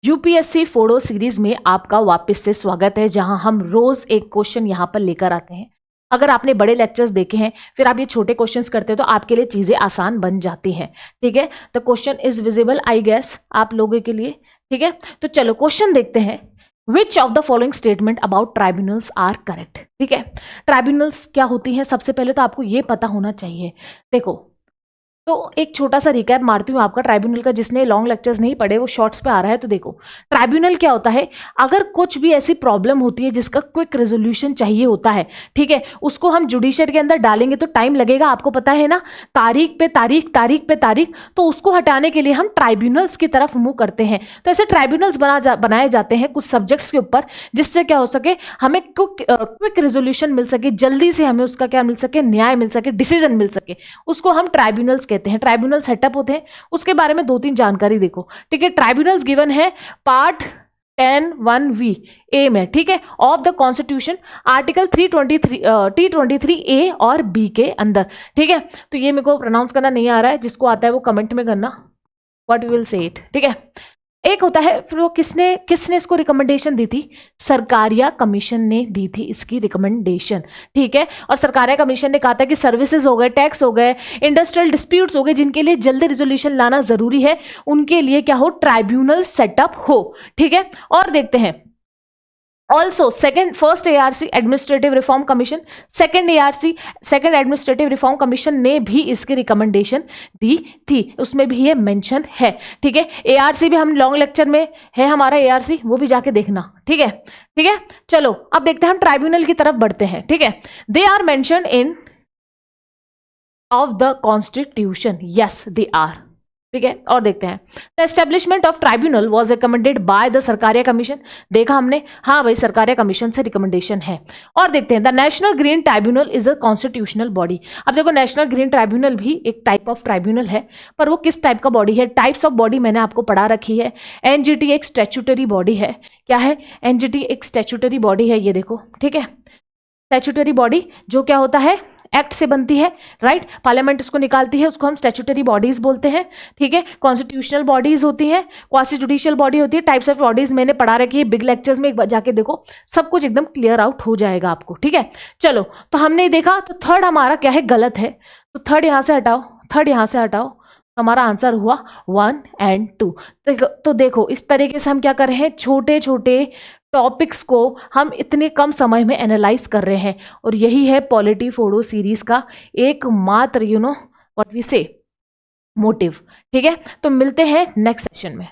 UPSC फोड़ो series में आपका वापस से स्वागत है, जहां हम रोज एक क्वेश्चन यहां पर लेकर आते हैं। अगर आपने बड़े लेक्चर्स देखे हैं फिर आप ये छोटे क्वेश्चंस करते हैं तो आपके लिए चीजें आसान बन जाती हैं। ठीक है, the question is visible I guess आप लोगों के लिए। ठीक है, तो चलो क्वेश्चन देखते हैं। Which of the following statement about tribunals are correct. ठीक है, ट्राइब्यूनल्स क्या होती हैं, सबसे पहले तो आपको ये पता होना चाहिए। देखो, तो एक छोटा सा रिकैप मारती हूँ आपका ट्राइब्यूनल का, जिसने लॉन्ग लेक्चर्स नहीं पढ़े वो शॉर्ट्स पे आ रहा है। तो देखो, ट्राइब्यूनल क्या होता है, अगर कुछ भी ऐसी प्रॉब्लम होती है जिसका क्विक रेजोल्यूशन चाहिए होता है, ठीक है, उसको हम जुडिशियरी के अंदर डालेंगे तो टाइम लगेगा, आपको पता है ना, तारीख पे तारीख, तारीख पे तारीख। तो उसको हटाने के लिए हम ट्राइब्यूनल्स की तरफ मूव करते हैं। तो ऐसे ट्राइब्यूनल्स बनाए जाते हैं कुछ सब्जेक्ट्स के ऊपर, जिससे क्या हो सके, हमें क्विक रेजोल्यूशन मिल सके, जल्दी से हमें उसका क्या मिल सके, न्याय मिल सके, डिसीजन मिल सके, उसको हम ट्राइब्यूनल्स कहते हैं। ट्राइब्यूनल सेटअप होते हैं, उसके बारे में 2-3 जानकारी देखो। ठीक है, ट्राइब्यूनल्स गिवन है पार्ट 10(1)(v) ए में, ठीक है, ऑफ द कॉन्स्टिट्यूशन, आर्टिकल 323 ए और बी के अंदर। ठीक है, तो ये मेरे को प्रोनाउंस करना नहीं आ रहा है, जिसको आता है वो कमेंट में करना, what you will say it. ठीक है, एक होता है, फिर वो किसने इसको रिकमेंडेशन दी थी, सरकारिया कमीशन ने दी थी इसकी रिकमेंडेशन। ठीक है, और सरकारिया कमीशन ने कहा था कि सर्विसेज हो गए, टैक्स हो गए, इंडस्ट्रियल डिस्प्यूट्स हो गए, जिनके लिए जल्दी रिजोल्यूशन लाना जरूरी है, उनके लिए क्या हो, ट्राइब्यूनल सेटअप हो। ठीक है, और देखते हैं also first ARC administrative reform commission, second administrative reform commission ने भी इसकी रिकमेंडेशन दी थी, उसमें भी ये मेंशन है। ठीक है, ARC भी हम लॉन्ग लेक्चर में है हमारा ARC, वो भी जाके देखना। ठीक है, ठीक है, चलो अब देखते हैं, हम ट्राइब्यूनल की तरफ बढ़ते हैं। ठीक है, they are mention in of the constitution, yes they are. ठीक है, और देखते हैं, the establishment of tribunal was recommended by the Sarkaria commission. देखा हमने, हाँ भाई सरकारिया कमीशन से रिकमेंडेशन है। और देखते हैं, the national green tribunal is a constitutional body. अब देखो, नेशनल ग्रीन ट्राइब्यूनल भी एक टाइप ऑफ ट्राइब्यूनल है, पर वो किस टाइप का बॉडी है, टाइप्स ऑफ बॉडी मैंने आपको पढ़ा रखी है। NGT एक स्टैट्यूटरी बॉडी है। क्या है, NGT एक स्टैट्यूटरी बॉडी है, ये देखो। ठीक है, स्टैट्यूटरी बॉडी जो क्या होता है, एक्ट से बनती है, राइट, पार्लियामेंट इसको निकालती है, उसको हम स्टैट्यूटरी बॉडीज बोलते हैं। ठीक है, कॉन्स्टिट्यूशनल बॉडीज होती हैं, क्वासी जुडिशियल बॉडी होती है, टाइप्स ऑफ बॉडीज मैंने पढ़ा रखी है बिग लेक्चर्स में, एक बार जाके देखो, सब कुछ एकदम क्लियर आउट हो जाएगा आपको। ठीक है, चलो, तो हमने देखा, तो थर्ड हमारा क्या है, गलत है, तो थर्ड यहां से हटाओ, थर्ड यहां से हटाओ, हमारा आंसर हुआ 1 और 2। तो देखो, इस तरीके से हम क्या कर रहे हैं, छोटे छोटे टॉपिक्स को हम इतने कम समय में एनालाइज कर रहे हैं, और यही है पॉलिटी फोड़ो सीरीज का एकमात्र व्हाट वी से मोटिव। ठीक है, तो मिलते हैं नेक्स्ट सेशन में।